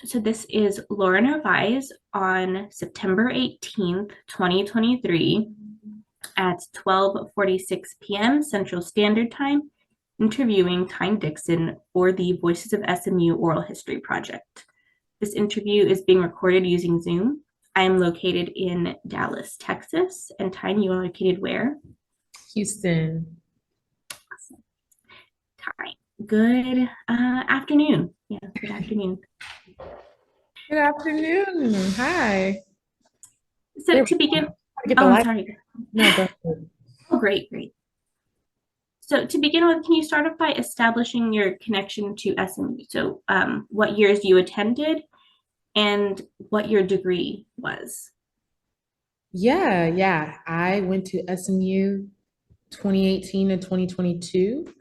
So this is Laura Narvaez on September 18th, 2023 at 12:46 p.m. Central Standard Time, interviewing Tyne Dixon for the Voices of SMU Oral History Project. This interview is being recorded using Zoom. I am located in Dallas, Texas, and Tyne, you are located where? Houston. Tyne. Good afternoon. Yeah, good afternoon. Good afternoon. Hi. So There we to go. begin, Gotta get the oh, I'm light. sorry. No, go ahead. Oh, great, great. So to begin with, can you start off by establishing your connection to SMU? So what years you attended and what your degree was. Yeah. I went to SMU 2018 and 2022.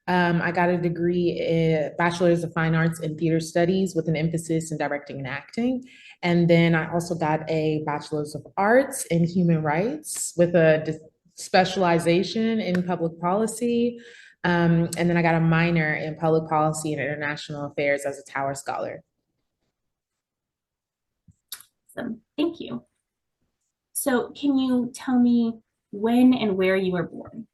I got a degree in Bachelor's of Fine Arts in Theater Studies with an emphasis in directing and acting. And then I also got a Bachelor's of Arts in Human Rights with a specialization in public policy. And then I got a minor in public policy and international affairs as a Tower Scholar. So thank you. So can you tell me when and where you were born?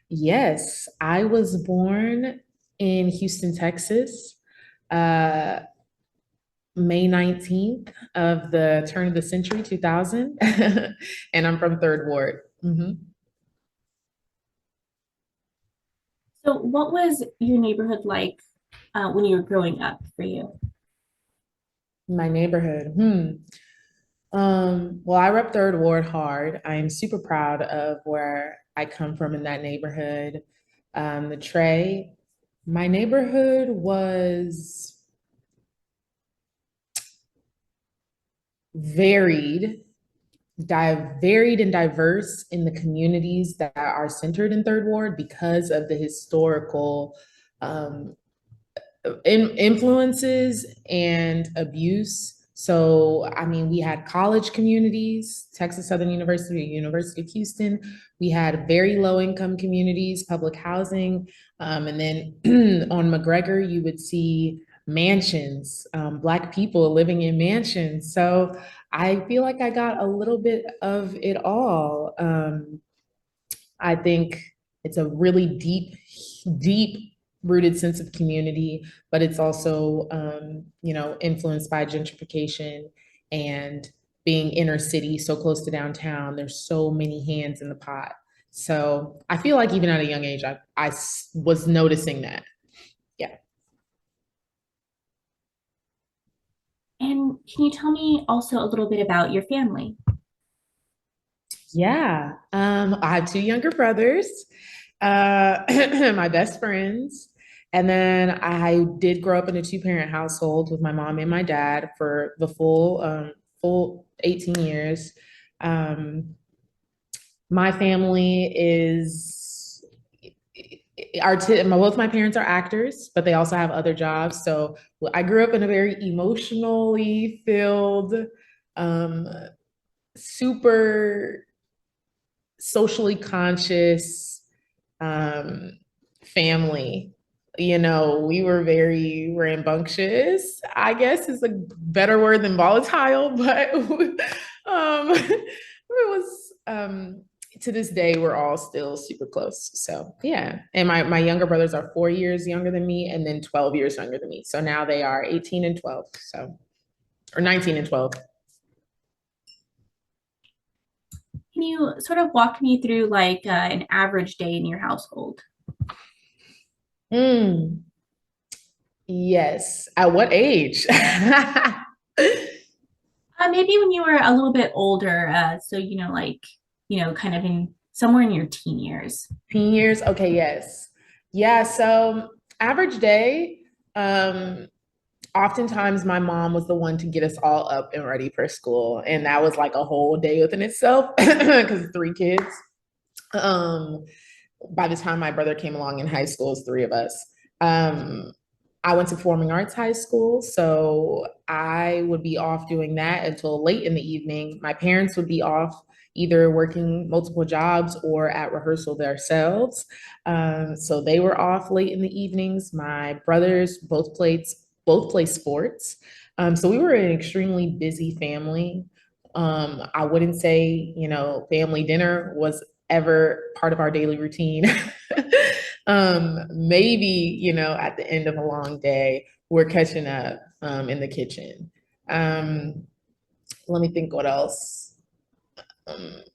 Yes, I was born in Houston, Texas, uh, May 19th of the turn of the century, 2000. And I'm from Third Ward. So what was your neighborhood like when you were growing up for you? My neighborhood. Well, I rep Third Ward hard. I am super proud of where I come from in that neighborhood. The Trey, my neighborhood was varied, varied and diverse in the communities that are centered in Third Ward because of the historical um, influences and abuse. So, I mean, we had college communities, Texas Southern University, University of Houston. We had very low income communities, public housing. And then on McGregor, you would see mansions, Black people living in mansions. So I feel like I got a little bit of it all. I think it's a really deep rooted sense of community, but it's also, influenced by gentrification and being inner city, so close to downtown. There's so many hands in the pot. So I feel like even at a young age, I was noticing that. Yeah. And can you tell me also a little bit about your family? Yeah. I have two younger brothers, my best friends. And then I did grow up in a two-parent household with my mom and my dad for the full 18 years. Um, my family is both my parents are actors, but they also have other jobs. So I grew up in a very emotionally filled, um, super socially conscious um, family. You know, we were very rambunctious, I guess is a better word than volatile, but it was to this day we're all still super close. So yeah. And my younger brothers are 4 years younger than me and then 12 years younger than me. So now they are 18 and 12. So or 19 and 12. Can you sort of walk me through like an average day in your household? Mm, yes. At what age? Maybe when you were a little bit older, so kind of in somewhere in your teen years. Teen years? Okay, yes. Yeah, so average day, um, oftentimes my mom was the one to get us all up and ready for school. And that was like a whole day within itself because three kids. Um, by the time my brother came along in high school, it's three of us. Um, I went to performing arts high school, so I would be off doing that until late in the evening. My parents would be off either working multiple jobs or at rehearsal themselves. So they were off late in the evenings. My brothers both played both play sports. So we were an extremely busy family. I wouldn't say, family dinner was ever part of our daily routine. Maybe, at the end of a long day, we're catching up in the kitchen. Um, Let me think what else.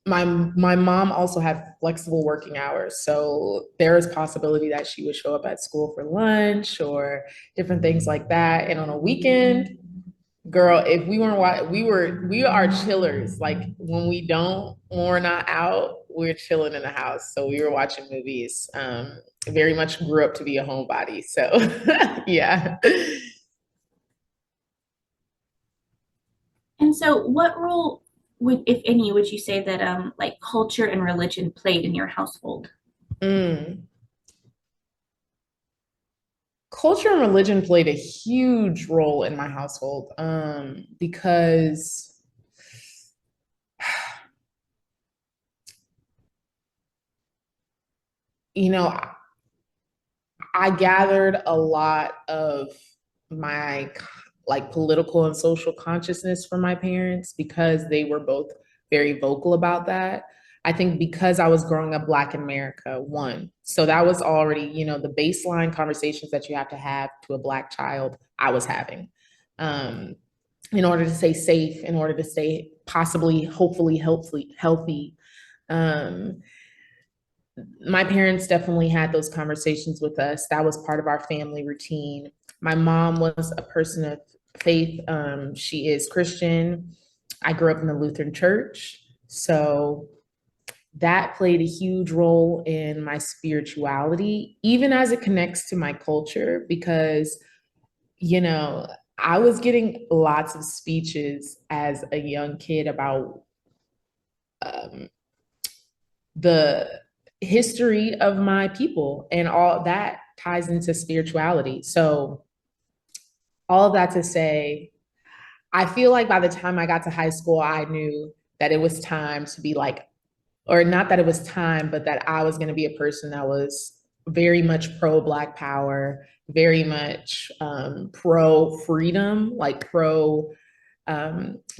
My mom also had flexible working hours, so there is possibility that she would show up at school for lunch or different things like that. And on a weekend, girl, if we weren't we are chillers. Like when we're not out, we're chilling in the house. So we were watching movies. Very much grew up to be a homebody. So yeah. And so what role would, if any, would you say that like culture and religion played in your household? Mm. Culture and religion played a huge role in my household because you know I gathered a lot of my like political and social consciousness from my parents because they were both very vocal about that. I think because I was growing up Black in America, one. So that was already, the baseline conversations that you have to have to a Black child, I was having. Um, in order to stay safe, in order to stay possibly, hopefully, healthy. Um, my parents definitely had those conversations with us. That was part of our family routine. My mom was a person of faith. She is Christian. I grew up in the Lutheran church. So that played a huge role in my spirituality, even as it connects to my culture, because, you know, I was getting lots of speeches as a young kid about um, the history of my people, and all that ties into spirituality. So, all of that to say, I feel like by the time I got to high school, I knew that it was time to be like, or not that it was time, but that I was going to be a person that was very much pro Black power, very much pro freedom, like pro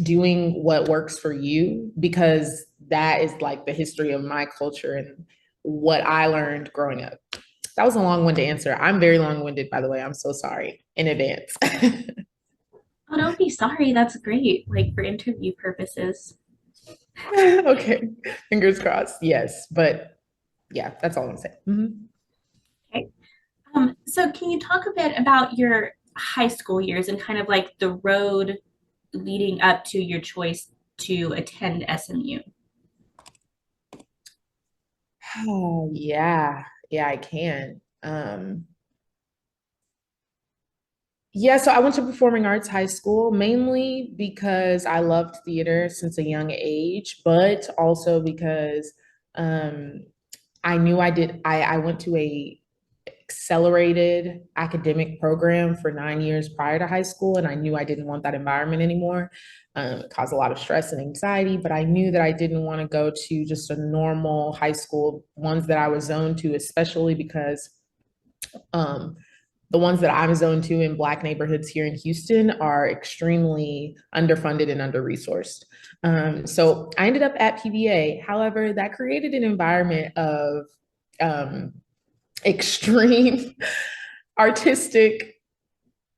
doing what works for you, because that is like the history of my culture and what I learned growing up. That was a long-winded answer. I'm very long-winded, by the way. I'm so sorry in advance. Oh, don't be sorry. That's great, like for interview purposes. Okay, fingers crossed. Yes, but yeah, that's all I'm saying. Mhm. Okay. So can you talk a bit about your high school years and kind of like the road leading up to your choice to attend SMU? Oh, yeah. Yeah, I can. Yeah, so I went to performing arts high school mainly because I loved theater since a young age, but also because um, I knew I went to a accelerated academic program for 9 years prior to high school, and I knew I didn't want that environment anymore. It caused a lot of stress and anxiety, but I knew that I didn't want to go to just a normal high school, ones that I was zoned to, especially because um, the ones that I'm zoned to in Black neighborhoods here in Houston are extremely underfunded and under-resourced. So I ended up at PBA. However, that created an environment of um, extreme artistic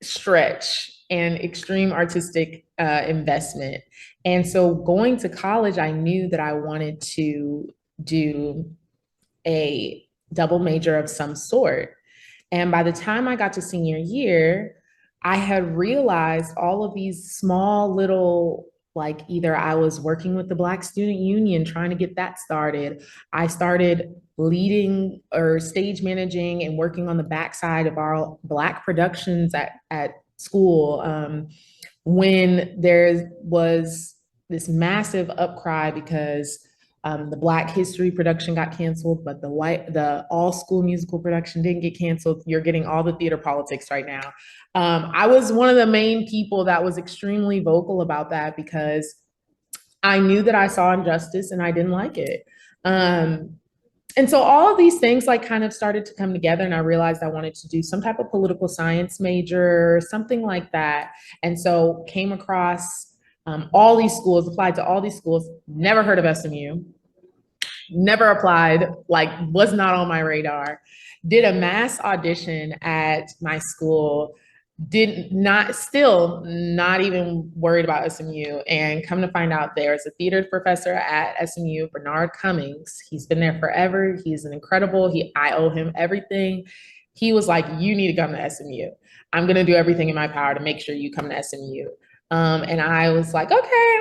stretch and extreme artistic investment. And so going to college, I knew that I wanted to do a double major of some sort. And by the time I got to senior year, I had realized all of these small little, like either I was working with the Black Student Union trying to get that started. I started leading or stage managing and working on the backside of our Black productions at school. When there was this massive upcry because the Black History production got canceled, but the all school musical production didn't get canceled. You're getting all the theater politics right now. I was one of the main people that was extremely vocal about that because I knew that I saw injustice and I didn't like it. Um, and so all of these things like kind of started to come together, and I realized I wanted to do some type of political science major, something like that. And so came across all these schools, applied to all these schools, never heard of SMU, never applied, like was not on my radar. Did a mass audition at my school, did not, still not even worried about SMU, and come to find out there's a theater professor at SMU, Bernard Cummings. He's been there forever. He's an incredible, I owe him everything. He was like, you need to come to SMU. I'm going to do everything in my power to make sure you come to SMU. And I was like, okay.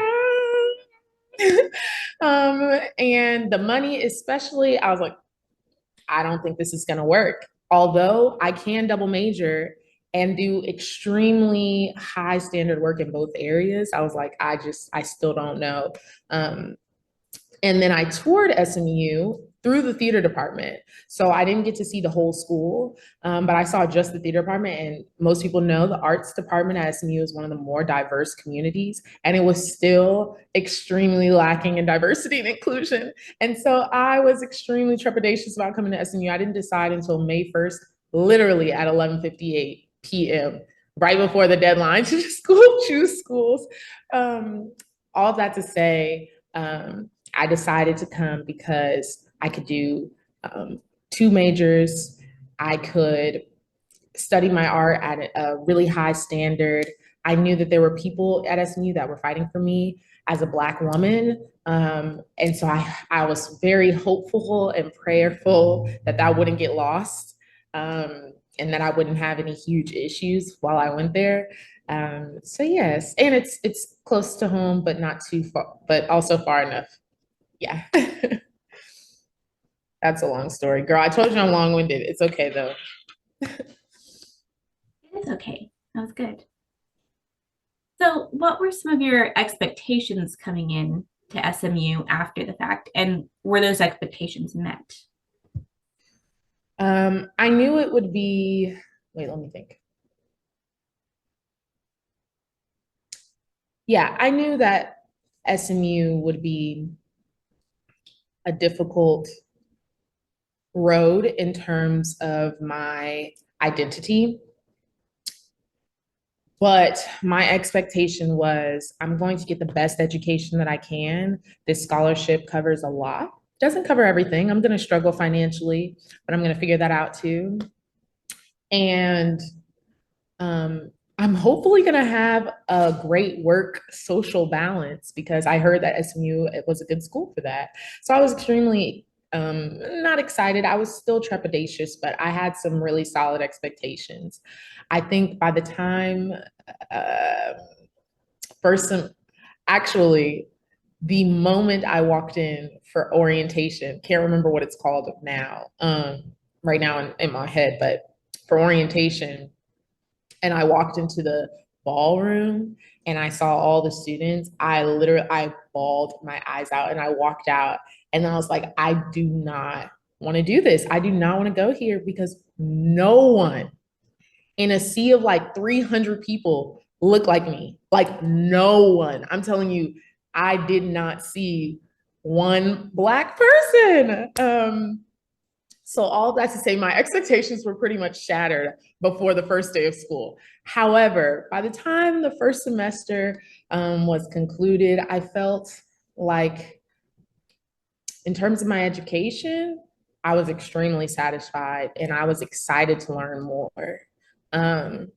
And the money, especially, I was like, I don't think this is going to work. Although I can double major and do extremely high standard work in both areas, I was like, I still don't know. And then I toured SMU through the theater department. So I didn't get to see the whole school, but I saw just the theater department. And most people know the arts department at SMU is one of the more diverse communities. And it was still extremely lacking in diversity and inclusion. And so I was extremely trepidatious about coming to SMU. I didn't decide until May 1st, literally at 11:58 p.m., right before the deadline to choose schools. All of that to say, I decided to come because I could do 2 majors. I could study my art at a really high standard. I knew that there were people at SMU that were fighting for me as a Black woman. And so I was very hopeful and prayerful that that wouldn't get lost, and that I wouldn't have any huge issues while I went there. So yes, and it's close to home, but not too far, but also far enough. Yeah. That's a long story. Girl, I told you I'm long-winded. It's okay though. It's okay. That was good. So, what were some of your expectations coming in to SMU after the fact, and were those expectations met? I knew it would be, wait, let me think. Yeah, I knew that SMU would be a difficult road in terms of my identity. But my expectation was I'm going to get the best education that I can. This scholarship covers a lot. Doesn't cover everything. I'm going to struggle financially, but I'm going to figure that out too. And I'm hopefully going to have a great work social balance because I heard that SMU it was a good school for that. So I was extremely not excited. I was still trepidatious, but I had some really solid expectations. I think by the time uh, first, actually, the moment I walked in for orientation, can't remember what it's called now, right now in my head, but for orientation, and I walked into the ballroom and I saw all the students, I bawled my eyes out and I walked out and I was like, I do not want to do this. I do not want to go here because no one in a sea of like 300 people look like me. Like no one. I'm telling you, I did not see one Black person. So all that to say, my expectations were pretty much shattered before the first day of school. However, by the time the first semester was concluded, I felt like, in terms of my education, I was extremely satisfied and I was excited to learn more. Um,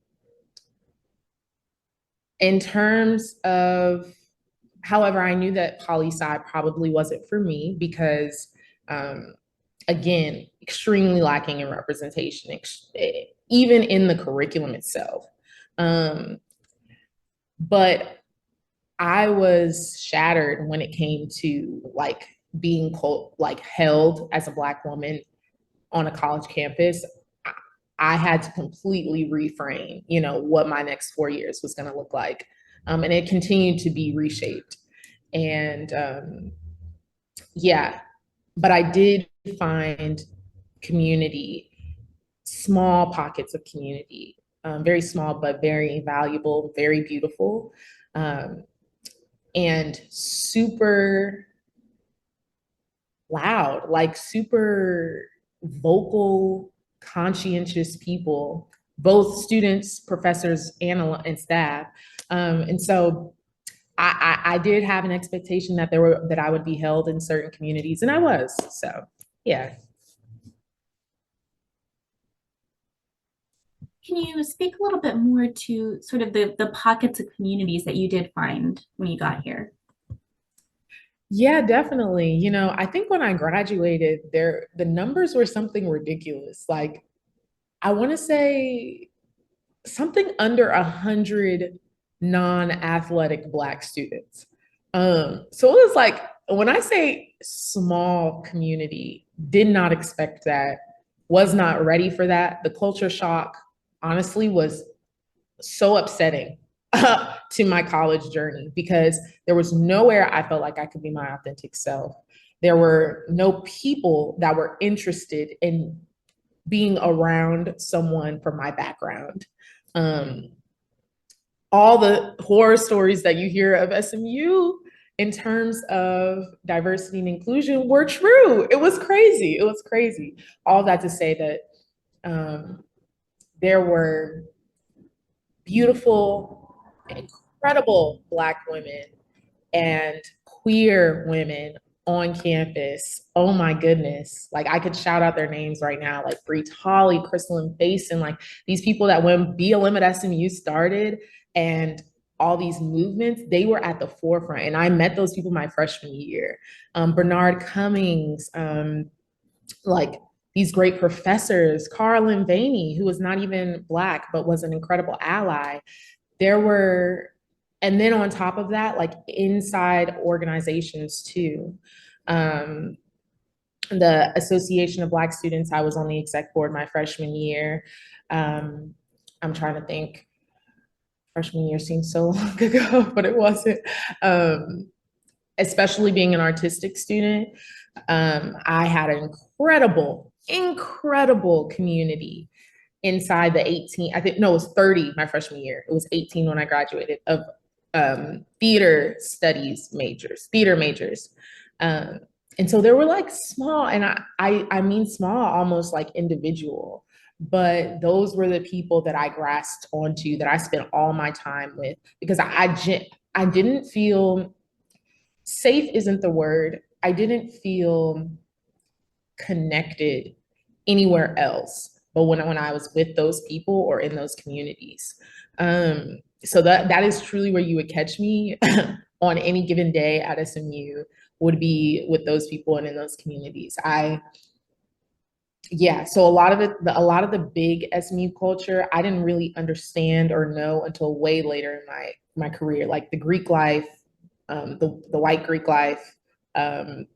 in terms of, however, I knew that poli-sci probably wasn't for me because um, again, extremely lacking in representation, even in the curriculum itself. Um, but I was shattered when it came to like being like held as a Black woman on a college campus. I had to completely reframe, what my next 4 years was going to look like. And it continued to be reshaped. And yeah, but I did find community, small pockets of community, very small, but very valuable, very beautiful, and super loud, like super vocal, conscientious people, both students, professors, and staff. And so I did have an expectation that that I would be held in certain communities, and I was. So yeah. Can you speak a little bit more to sort of the pockets of communities that you did find when you got here? Yeah, definitely. I think when I graduated, the numbers were something ridiculous. Like I want to say something under 100 non-athletic Black students. So it was like when I say small community, did not expect that, was not ready for that. The culture shock honestly was so upsetting to my college journey because there was nowhere I felt like I could be my authentic self. There were no people that were interested in being around someone from my background. Um, all the horror stories that you hear of SMU in terms of diversity and inclusion were true. It was crazy. It was crazy. All that to say that there were beautiful, incredible Black women and queer women on campus. Oh my goodness. Like I could shout out their names right now, like Bree Tolley, Crystalline Basin, like these people that when BLM at SMU started and all these movements, they were at the forefront. And I met those people my freshman year. Bernard Cummings, like these great professors, Carlin Vaney, who was not even Black, but was an incredible ally. There were, and then on top of that, like inside organizations too. Um, the Association of Black Students, I was on the exec board my freshman year. I'm trying to think, freshman year seems so long ago, but it wasn't. Especially being an artistic student, I had an incredible community inside the 18, I think, no, it was 30 my freshman year. It was 18 when I graduated of theater majors. Um, and so there were like small, and I mean small, almost like individual, but those were the people that I grasped onto, that I spent all my time with, because I didn't feel safe isn't the word. I didn't feel connected anywhere else but when I was with those people or in those communities. So that is truly where you would catch me on any given day at SMU, would be with those people and in those communities. Yeah, so a lot of the big SMU culture, I didn't really understand or know until way later in my career, like the Greek life, the white Greek life, um,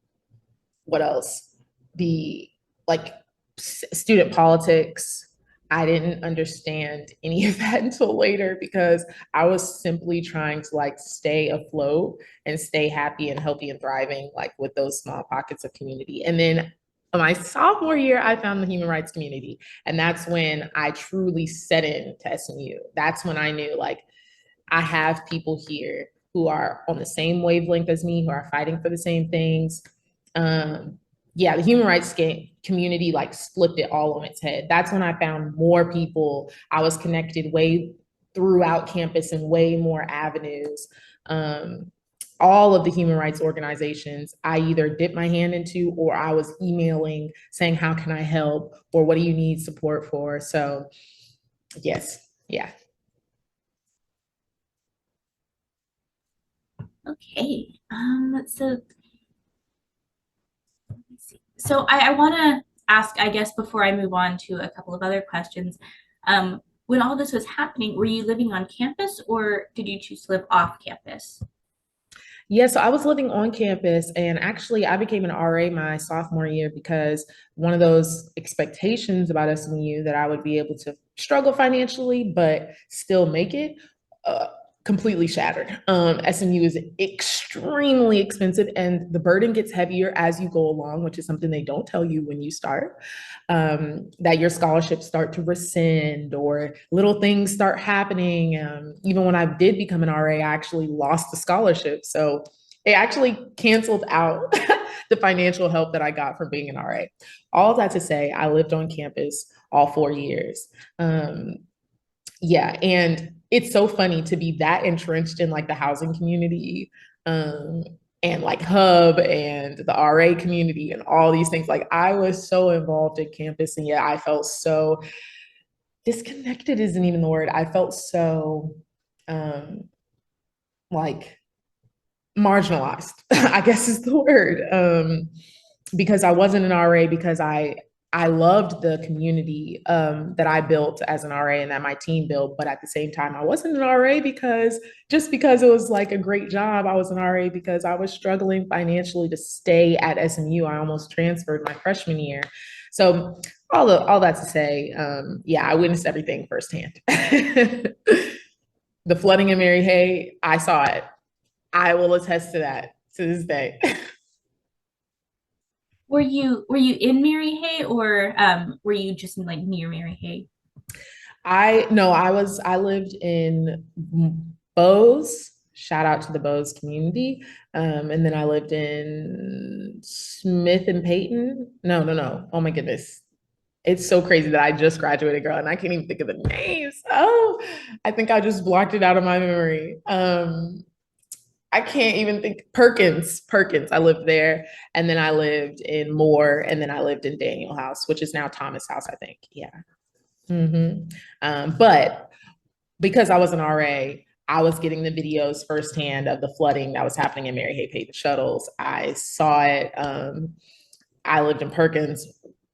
what else? The like student politics. I didn't understand any of that until later because I was simply trying to like stay afloat and stay happy and healthy and thriving, like with those small pockets of community. And then my sophomore year, I found the human rights community. And that's when I truly set in to SMU. That's when I knew like I have people here who are on the same wavelength as me, who are fighting for the same things. Yeah, the human rights community like flipped it all on its head. That's when I found more people. I was connected way throughout campus in way more avenues. All of the human rights organizations I either dipped my hand into or I was emailing saying, how can I help? Or what do you need support for? So yes, yeah. Okay. So I want to ask, I guess, before I move on to a couple of other questions. When all this was happening, were you living on campus or did you choose to live off campus? Yeah, so I was living on campus, and actually I became an RA my sophomore year because one of those expectations about SMU that I would be able to struggle financially but still make it, uh, completely shattered. SMU is extremely expensive, and the burden gets heavier as you go along, which is something they don't tell you when you start. That your scholarships start to rescind or little things start happening. Even when I did become an RA, I actually lost the scholarship. So it actually canceled out the financial help that I got from being an RA. All that to say, I lived on campus all 4 years. Yeah, and it's so funny to be that entrenched in like the housing community, um, and like Hub and the RA community and all these things. Like I was so involved in campus, and yet I felt so disconnected isn't even the word. I felt so um like marginalized, I guess is the word. Because I wasn't an RA, because I loved the community that I built as an RA and that my team built, but at the same time, I wasn't an RA because just because it was like a great job. I was an RA because I was struggling financially to stay at SMU. I almost transferred my freshman year. So all that to say, yeah, I witnessed everything firsthand. The flooding in Mary Hay, I saw it. I will attest to that to this day. Were you in Mary Hay, or were you just like near Mary Hay? I lived in Bose. Shout out to the Bose community. And then I lived in Smith and Peyton. No. Oh my goodness. It's so crazy that I just graduated, girl, and I can't even think of the names. Oh, I think I just blocked it out of my memory. I can't even think. Perkins. I lived there, and then I lived in Moore, and then I lived in Daniel House, which is now Thomas House, I think. Yeah. But because I was an RA, I was getting the videos firsthand of the flooding that was happening in Mary Hay Paved Shuttles. I saw it. I lived in Perkins.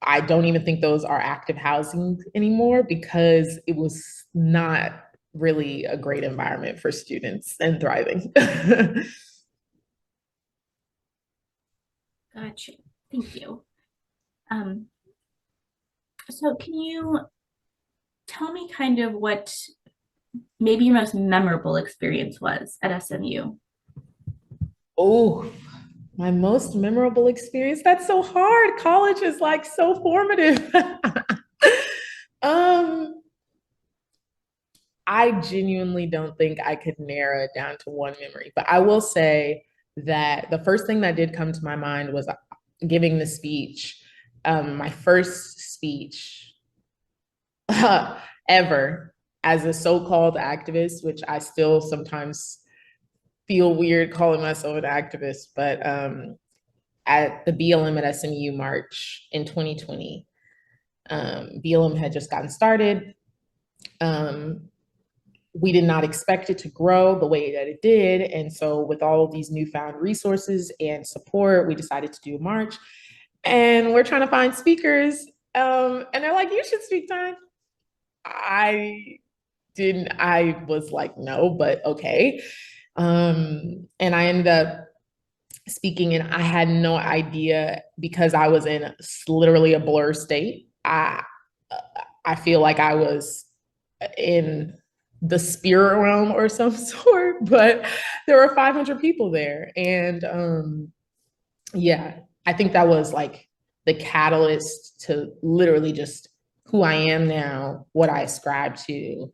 I don't even think those are active housing anymore because it was not really a great environment for students and thriving. Gotcha. Thank you. Um, so can you tell me kind of what maybe your most memorable experience was at SMU? Oh, my most memorable experience. That's so hard. College is like so formative. um, I genuinely don't think I could narrow it down to one memory, but I will say that the first thing that did come to my mind was giving the speech, my first speech ever as a so-called activist, which I still sometimes feel weird calling myself an activist, but at the BLM at SMU March in 2020. BLM had just gotten started. We did not expect it to grow the way that it did. And so with all of these newfound resources and support, we decided to do a march. And we're trying to find speakers. And they're like, you should speak, time. I was like, no, but okay. And I ended up speaking, and I had no idea because I was in literally a blur state. I feel like I was in the spirit realm or some sort, but there were 500 people there. And yeah, I think that was like the catalyst to literally just who I am now, what I ascribe to,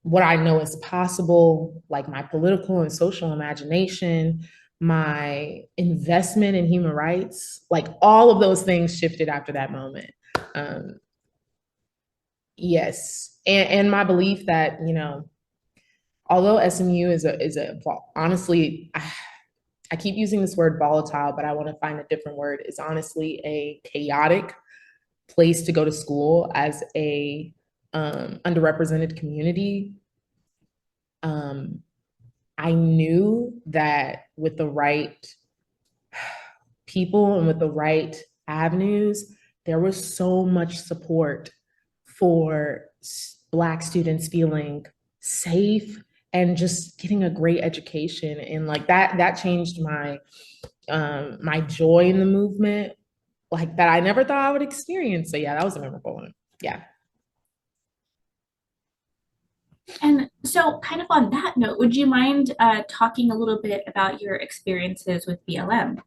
what I know is possible, like my political and social imagination, my investment in human rights, like all of those things shifted after that moment. Um, yes, and my belief that although SMU is a honestly, I keep using this word volatile, but I want to find a different word. Is honestly a chaotic place to go to school as a underrepresented community. I knew that with the right people and with the right avenues, there was so much support for Black students feeling safe and just getting a great education. And like that changed my joy in the movement, like that I never thought I would experience. So yeah, that was a memorable one. Yeah. And so, kind of on that note, would you mind talking a little bit about your experiences with BLM?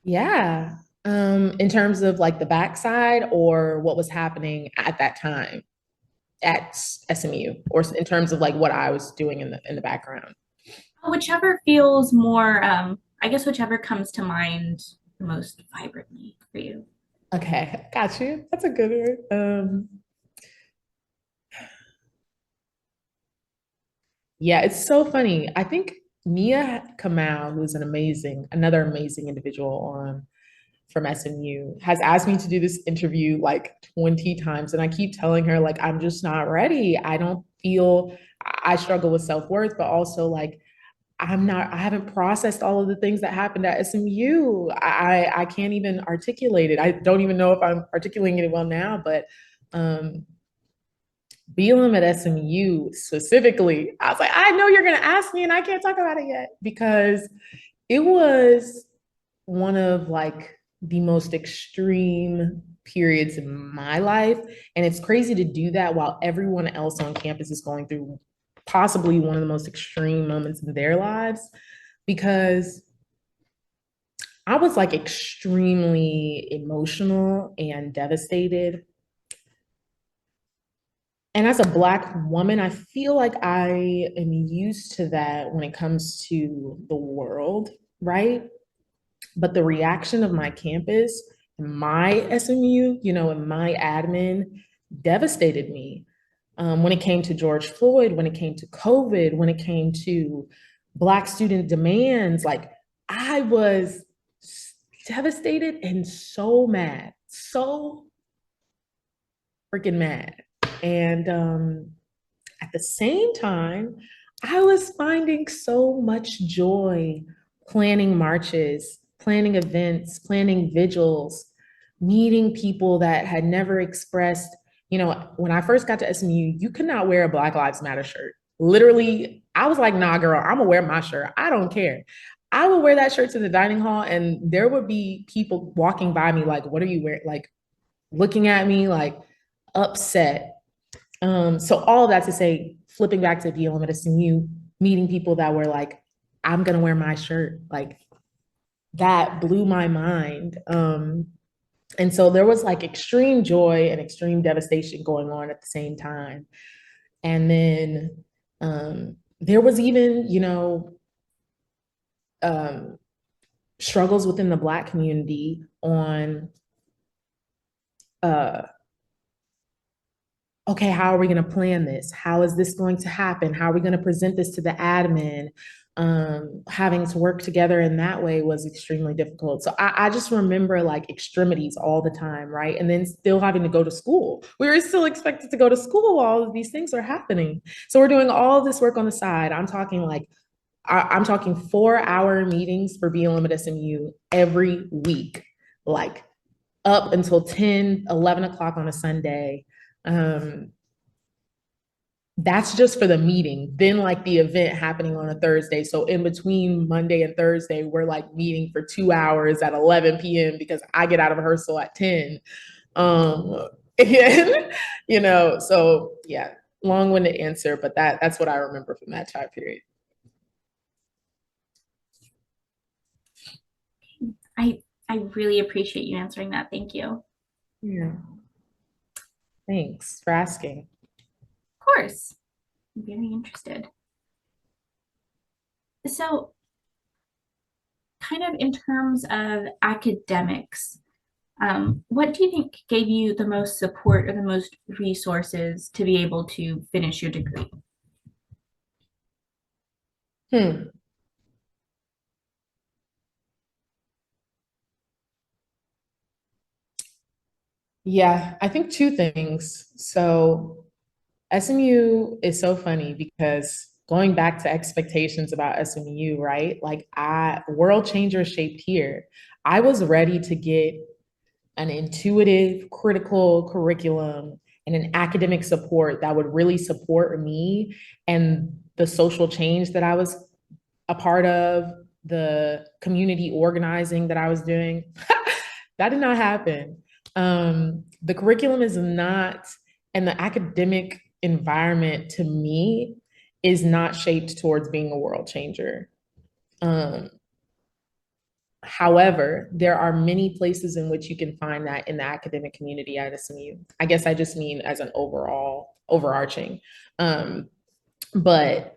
Yeah. In terms of like the backside or what was happening at that time at SMU, or in terms of like what I was doing in the background. Whichever feels more I guess whichever comes to mind most vibrantly for you. Okay, got you. That's a good one. Yeah, it's so funny. I think Mia Kamal, who's another amazing individual on from SMU, has asked me to do this interview like 20 times. And I keep telling her, like, I'm just not ready. I don't feel, I struggle with self-worth, but also like I haven't processed all of the things that happened at SMU. I can't even articulate it. I don't even know if I'm articulating it well now, but um BLM at SMU specifically, I was like, I know you're gonna ask me and I can't talk about it yet because it was one of like the most extreme periods in my life. And it's crazy to do that while everyone else on campus is going through possibly one of the most extreme moments in their lives because I was like extremely emotional and devastated. And as a Black woman, I feel like I am used to that when it comes to the world, right? But the reaction of my campus, my SMU, and my admin devastated me. When it came to George Floyd, when it came to COVID, when it came to Black student demands, like I was devastated and so mad, so freaking mad. And at the same time, I was finding so much joy planning marches, planning events, planning vigils, meeting people that had never expressed. When I first got to SMU, you could not wear a Black Lives Matter shirt. Literally, I was like, nah, girl, I'm gonna wear my shirt. I don't care. I would wear that shirt to the dining hall, and there would be people walking by me, like, what are you wearing? Like, looking at me, like, upset. So all of that to say, flipping back to BLM at SMU, meeting people that were like, I'm gonna wear my shirt, like that blew my mind. And so there was like extreme joy and extreme devastation going on at the same time. And then there was even, um, struggles within the Black community on uh, okay, how are we going to plan this? How is this going to happen? How are we going to present this to the admin? Having to work together in that way was extremely difficult. So I just remember like extremities all the time, right? And then still having to go to school. We were still expected to go to school while all of these things are happening. So we're doing all of this work on the side. I'm talking like, I'm talking 4-hour meetings for BLM at SMU every week, like up until 10, 11 o'clock on a Sunday. Um, that's just for the meeting. Then like the event happening on a Thursday. So in between Monday and Thursday, we're like meeting for 2 hours at 11 p.m. because I get out of rehearsal at 10. And so yeah, long-winded answer, but that's what I remember from that time period. I really appreciate you answering that. Thank you. Yeah. Thanks for asking. Of course. I'm very interested. So, kind of in terms of academics, what do you think gave you the most support or the most resources to be able to finish your degree? Hmm. Yeah, I think two things. So SMU is so funny because going back to expectations about SMU, right? Like world changer shaped here. I was ready to get an intuitive, critical curriculum and an academic support that would really support me and the social change that I was a part of, the community organizing that I was doing. That did not happen. The curriculum is not, and the academic environment to me is not shaped towards being a world changer. Um, However, there are many places in which you can find that in the academic community at SMU. I guess I just mean as an overall overarching. But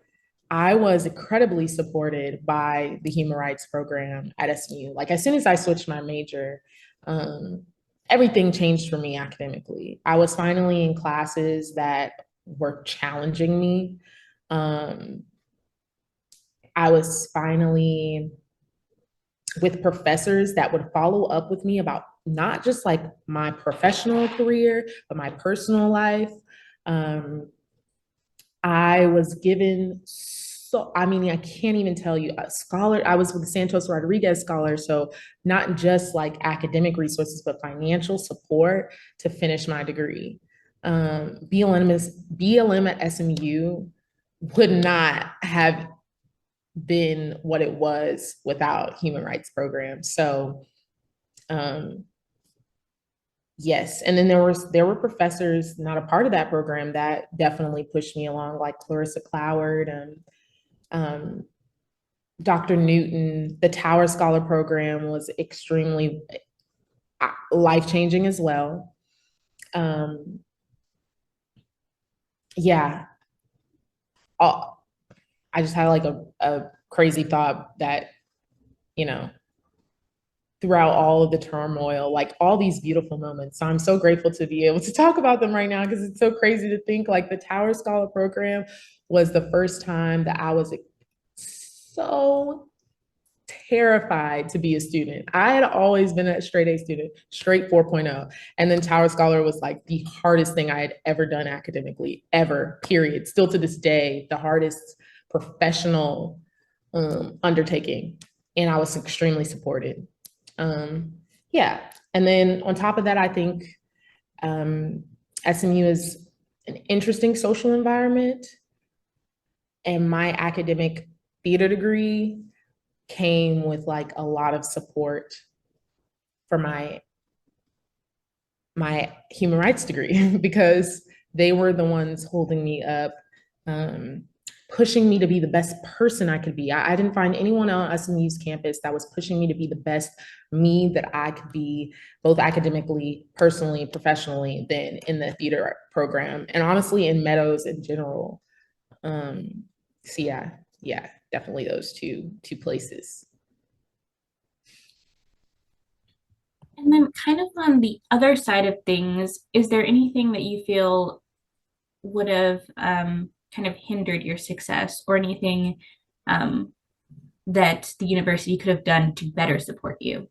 I was incredibly supported by the human rights program at SMU. Like as soon as I switched my major, um, everything changed for me academically. I was finally in classes that were challenging me. Um, I was finally with professors that would follow up with me about not just like my professional career, but my personal life. Um, I was given I mean, I can't even tell you a scholar. I was with the Santos Rodriguez Scholar. So not just like academic resources, but financial support to finish my degree. BLM at SMU would not have been what it was without human rights programs. So um, yes, and then there were professors not a part of that program that definitely pushed me along, like Clarissa Cloward and um, Dr. Newton. The Tower Scholar program was extremely life changing as well. Um, yeah, all, I just had like a crazy thought that you know throughout all of the turmoil, like all these beautiful moments. So I'm so grateful to be able to talk about them right now because it's so crazy to think like the Tower Scholar program was the first time that I was so terrified to be a student. I had always been a straight A student, straight 4.0. And then Tower Scholar was like the hardest thing I had ever done academically, ever, period. Still to this day, the hardest professional undertaking. And I was extremely supported. Um, yeah. And then on top of that, I think um, SMU is an interesting social environment. And my academic theater degree came with like a lot of support for my human rights degree because they were the ones holding me up, um, pushing me to be the best person I could be. I didn't find anyone on SMU's campus that was pushing me to be the best me that I could be, both academically, personally, professionally, than in the theater program, and honestly in Meadows in general. Um, so yeah, definitely those two places. And then, kind of on the other side of things, is there anything that you feel would have kind of hindered your success, or anything um, that the university could have done to better support you?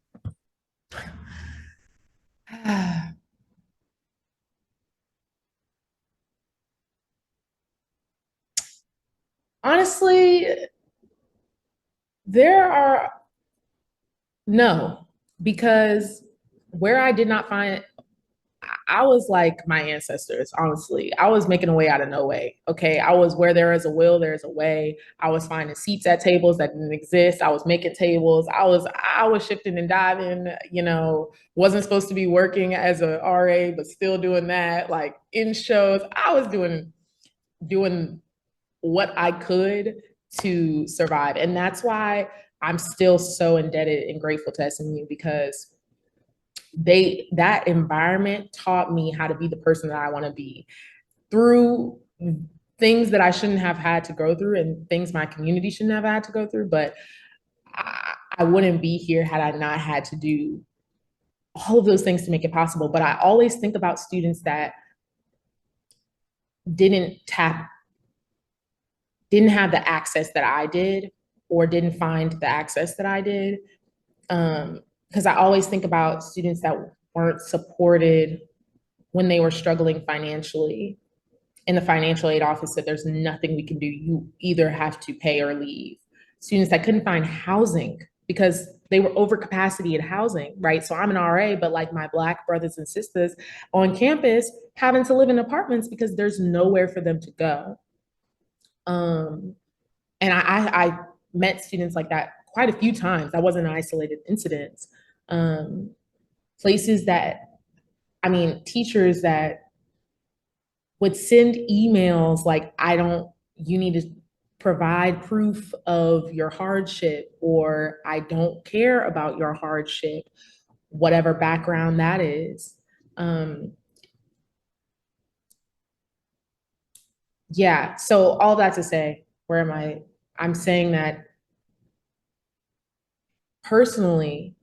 Honestly, there are no, because where I did not find, I was like my ancestors, honestly. I was making a way out of no way. Okay. I was where there is a will, there is a way. I was finding seats at tables that didn't exist. I was making tables. I was shifting and diving, wasn't supposed to be working as a RA, but still doing that, like in shows. I was doing what I could to survive. And that's why I'm still so indebted and grateful to SMU because that environment taught me how to be the person that I want to be through things that I shouldn't have had to go through and things my community shouldn't have had to go through. But I wouldn't be here had I not had to do all of those things to make it possible. But I always think about students that didn't tap didn't have the access that I did or didn't find the access that I did. Because I always think about students that weren't supported when they were struggling financially. And the financial aid office said, there's nothing we can do. You either have to pay or leave. Students that couldn't find housing because they were over capacity at housing, right? So I'm an RA, but like my Black brothers and sisters on campus having to live in apartments because there's nowhere for them to go. Um, and I met students like that quite a few times. That wasn't an isolated incident. Um, Places that, I mean, teachers that would send emails like, you need to provide proof of your hardship, or I don't care about your hardship, whatever background that is. Um, yeah, so all that to say, where am I I'm saying that personally,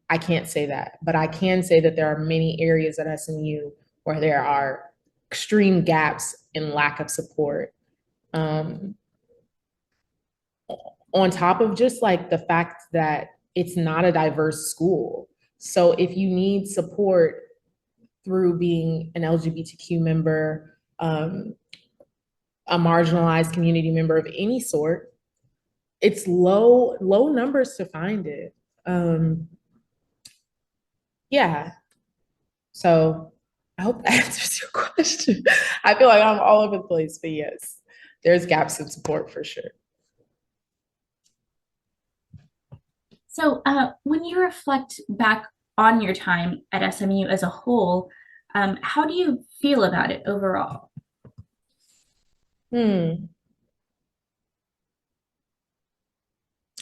I can't say that, but I can say that there are many areas at SMU where there are extreme gaps in lack of support. Um, on top of just like the fact that it's not a diverse school. So if you need support through being an LGBTQ member, a marginalized community member of any sort, it's low numbers to find it. Yeah. So I hope that answers your question. I feel like I'm all over the place, but yes, there's gaps in support for sure. So, when you reflect back on your time at SMU as a whole, how do you feel about it overall? Hmm.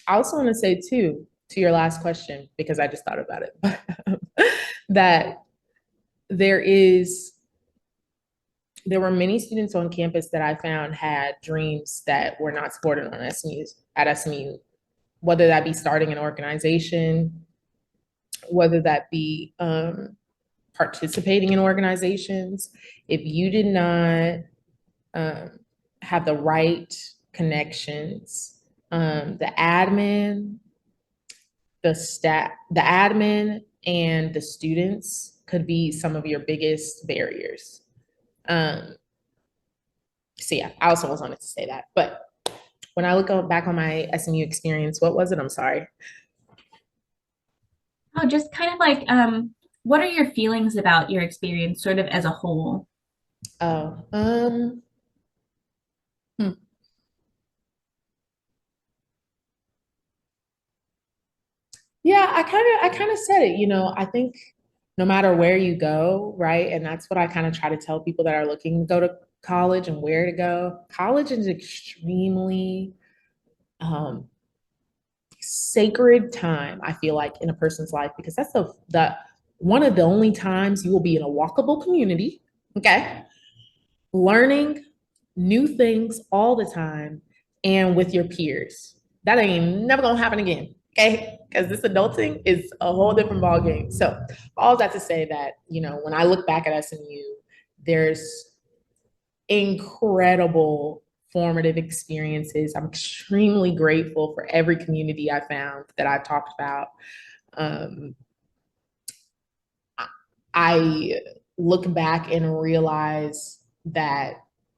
I also want to say too, to your last question, because I just thought about it, that there is there were many students on campus that I found had dreams that were not supported on at SMU, whether that be starting an organization, whether that be participating in organizations. If you did not um, have the right connections, the admin and the students could be some of your biggest barriers. Um, so yeah, I also was wanted to say that. But when I look back on my SMU experience, what was it? I'm sorry. Oh, just kind of like, what are your feelings about your experience sort of as a whole? Oh, hmm. Yeah, I kind of said it, I think no matter where you go, right? And that's what I kind of try to tell people that are looking to go to college and where to go. College is extremely um sacred time, I feel like, in a person's life because that's the one of the only times you will be in a walkable community, okay? Learning new things all the time and with your peers. That ain't never gonna happen again, okay? Because this adulting is a whole different ball game. So all that to say that, when I look back at SMU, there's incredible formative experiences. I'm extremely grateful for every community I found that I've talked about. Um, I look back and realize that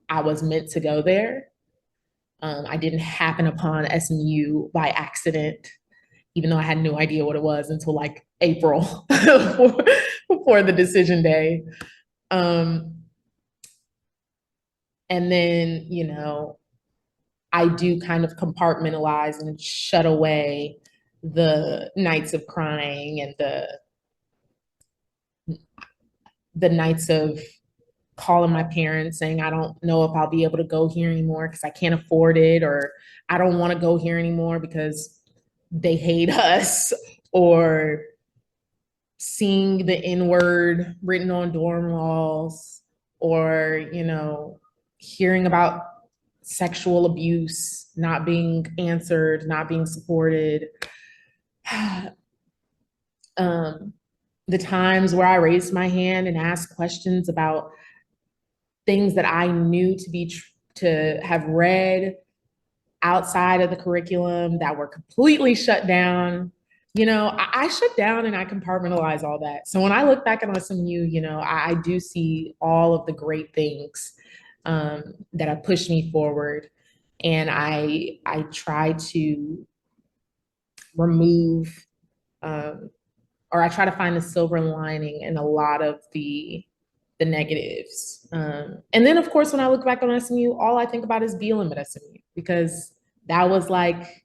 I was meant to go there. I didn't happen upon SMU by accident, even though I had no idea what it was until like April before the decision day. Um, and then, I do kind of compartmentalize and shut away the nights of crying and the nights of calling my parents saying I don't know if I'll be able to go here anymore because I can't afford it, or I don't want to go here anymore because they hate us, or seeing the N word written on dorm walls, or hearing about sexual abuse not being answered, not being supported. um, the times where I raised my hand and asked questions about things that I knew to have read outside of the curriculum that were completely shut down. I shut down and I compartmentalize all that. So when I look back at SMU, I do see all of the great things that have pushed me forward, and I try to remove um, or I try to find the silver lining in a lot of the negatives. And then, of course, when I look back on SMU, all I think about is BLM at SMU because that was like,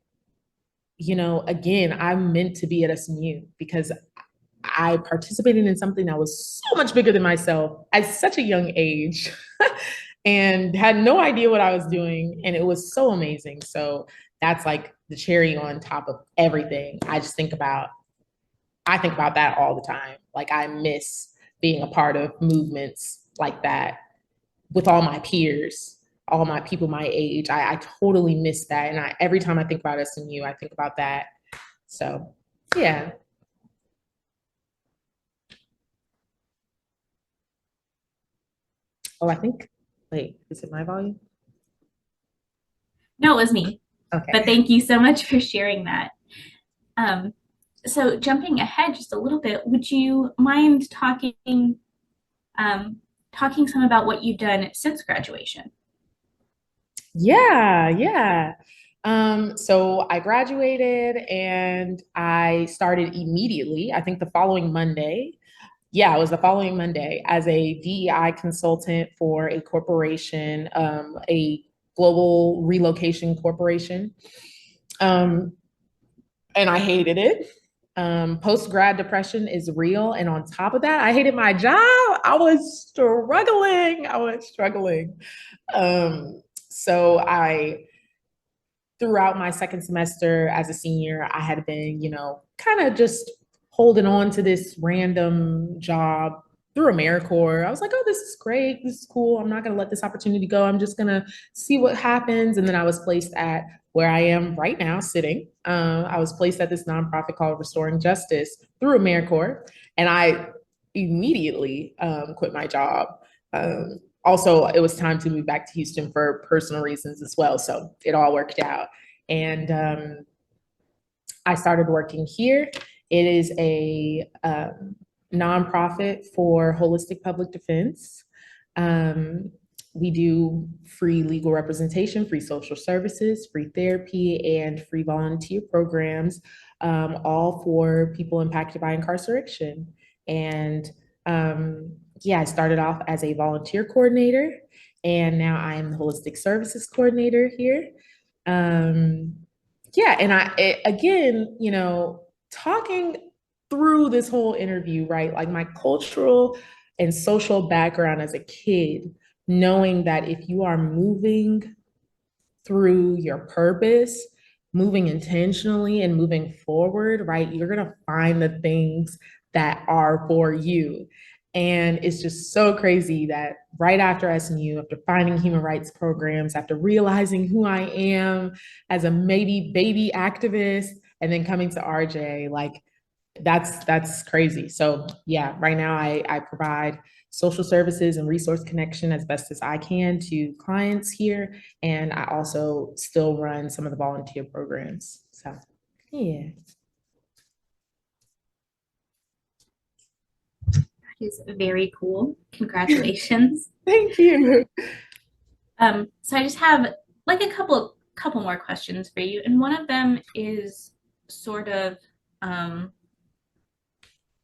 again, I'm meant to be at SMU because I participated in something that was so much bigger than myself at such a young age and had no idea what I was doing. And it was so amazing. So that's like the cherry on top of everything. I think about that all the time. Like I miss being a part of movements like that with all my peers. all my people my age. I totally miss that. And every time I think about SMU, I think about that. So yeah. Oh, I think, wait, is it my volume? No, it was me. But Okay. thank you so much for sharing that. Um, so jumping ahead just a little bit, would you mind um, talking some about what you've done since graduation? Yeah, yeah. So I graduated and I started immediately, I think the following Monday. Yeah, it was the following Monday as a DEI consultant for a corporation, a global relocation corporation. Um, and I hated it. Post grad depression is real. And on top of that, I hated my job. I was struggling. I was struggling. So I, throughout my second semester as a senior, I had been, kind of just holding on to this random job through AmeriCorps. I was like, oh, this is great. This is cool. I'm not going to let this opportunity go. I'm just going to see what happens. And then I was placed at where I am right now sitting. I was placed at this nonprofit called Restoring Justice through AmeriCorps. And I immediately quit my job. Also, it was time to move back to Houston for personal reasons as well. So it all worked out. And I started working here. It is a nonprofit for holistic public defense. Um, we do free legal representation, free social services, free therapy, and free volunteer programs, all for people impacted by incarceration. And yeah, I started off as a volunteer coordinator, and now I am the holistic services coordinator here. Um, yeah, and again, talking through this whole interview, right? Like my cultural and social background as a kid, knowing that if you are moving through your purpose, moving intentionally and moving forward, right, you're going to find the things that are for you. And it's just so crazy that right after SMU, after finding human rights programs, after realizing who I am as a maybe baby activist, and then coming to RJ, like that's crazy. So yeah, right now I provide social services and resource connection as best as I can to clients here. And I also still run some of the volunteer programs. So yeah. That is very cool. Congratulations. Thank you. So I just have like a couple more questions for you, and one of them is sort of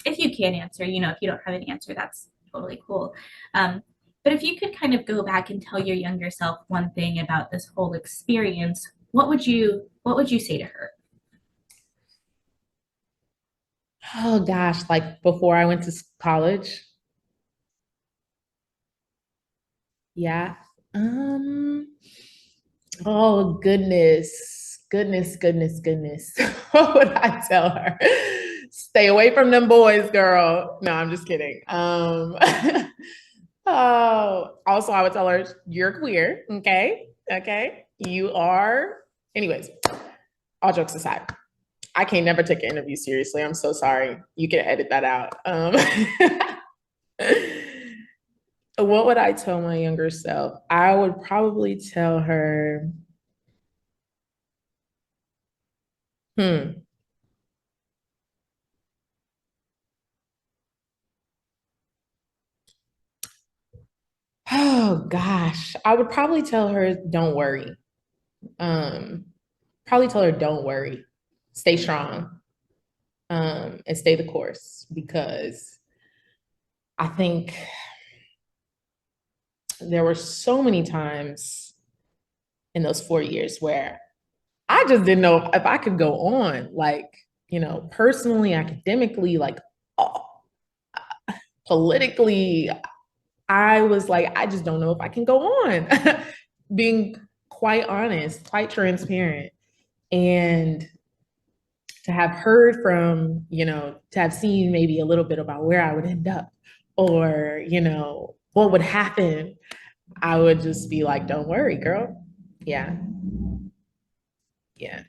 if you can answer, if you don't have an answer, that's totally cool. Um, but if you could kind of go back and tell your younger self one thing about this whole experience, what would you say to her? Oh gosh, like before I went to college. Yeah. Um, oh goodness. Goodness, goodness, goodness. What would I tell her? Stay away from them boys, girl. No, I'm just kidding. Oh, also I would tell her you're queer. Okay. Okay. You are. Anyways, all jokes aside, I can't never take an interview seriously. I'm so sorry. You can edit that out. What would I tell my younger self? I would probably tell her, hmm, oh gosh, I would probably tell her, don't worry. Um, Probably tell her, don't worry, stay strong, and stay the course because I think there were so many times in those 4 years where I just didn't know if I could go on, like, personally, academically, like, uh, politically. I was like, I just don't know if I can go on. Being quite honest, quite transparent. And to have heard from, to have seen maybe a little bit about where I would end up or, what would happen. I would just be like, don't worry, girl. Yeah, yeah.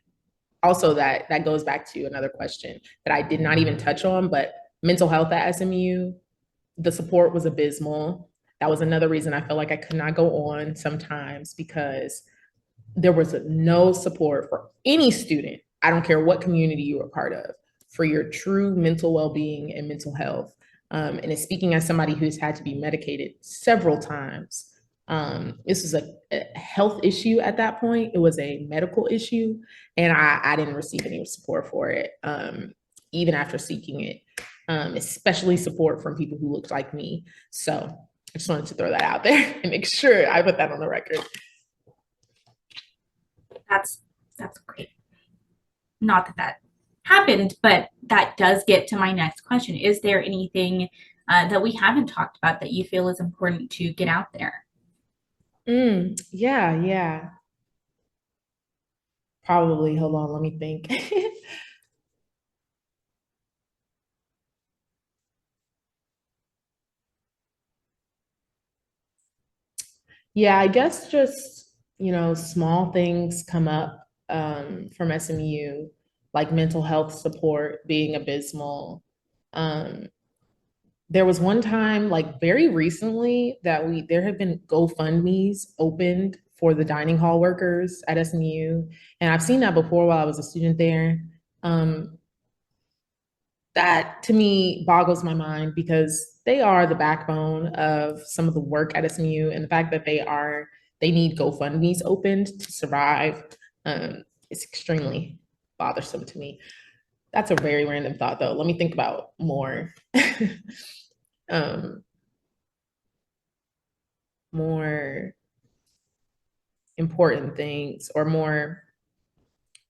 Also, that goes back to another question that I did not even touch on, but mental health at SMU, the support was abysmal. That was another reason I felt like I could not go on sometimes because there was no support for any student. I don't care what community you were part of, for your true mental well-being and mental health. And it's speaking as somebody who's had to be medicated several times. This was a health issue at that point. It was a medical issue, and I didn't receive any support for it, even after seeking it, especially support from people who looked like me. So I just wanted to throw that out there and make sure I put that on the record. That's great. Not that that happened, but that does get to my next question. Is there anything that we haven't talked about that you feel is important to get out there? Yeah, yeah. Probably. Hold on, let me think. Yeah, I guess just, small things come up from SMU, like mental health support being abysmal. Um, there was one time, like very recently, that there have been GoFundMe's opened for the dining hall workers at SMU. And I've seen that before while I was a student there. Um, that to me boggles my mind because they are the backbone of some of the work at SMU, and the fact that they need GoFundMe's opened to survive is extremely bothersome to me. That's a very random thought though. Let me think about more um, more important things or more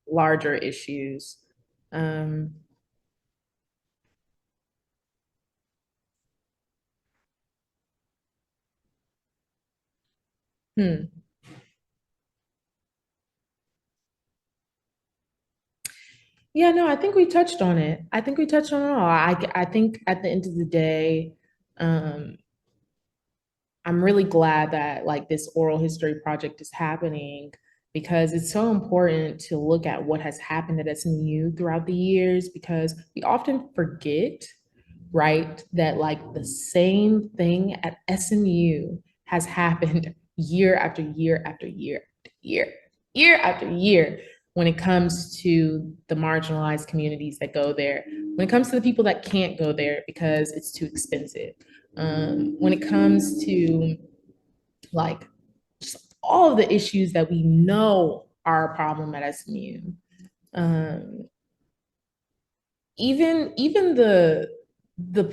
larger issues. Um, hmm. Yeah, no, I think we touched on it. I think we touched on it all. I think at the end of the day, um, I'm really glad that like this oral history project is happening because it's so important to look at what has happened at SMU throughout the years because we often forget, right, that like the same thing at SMU has happened year after year after year after year after year when it comes to the marginalized communities that go there, when it comes to the people that can't go there because it's too expensive, when it comes to like just all of the issues that we know are a problem at SMU. Um, even the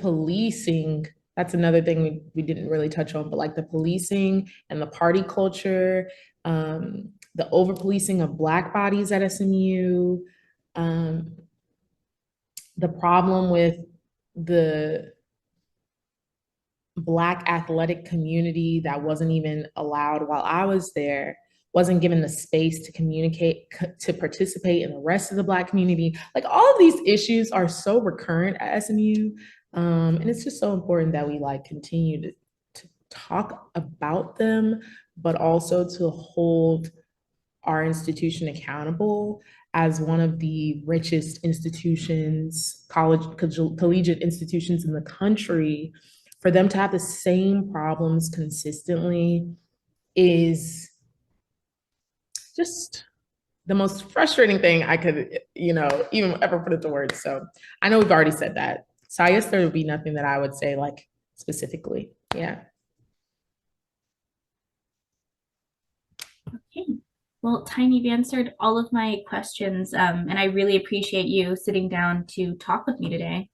policing, that's another thing we didn't really touch on, but like the policing and the party culture, the over policing of Black bodies at SMU, um, the problem with the Black athletic community that wasn't even allowed while I was there, wasn't given the space to communicate, to participate in the rest of the Black community. Like all of these issues are so recurrent at SMU. And it's just so important that we like continue to talk about them, but also to hold our institution accountable as one of the richest institutions, collegiate institutions in the country. For them to have the same problems consistently is just the most frustrating thing I could, even ever put into words. So I know we've already said that. So I guess there would be nothing that I would say like specifically. Yeah. Okay. Well, Tiny, you've answered all of my questions, and I really appreciate you sitting down to talk with me today.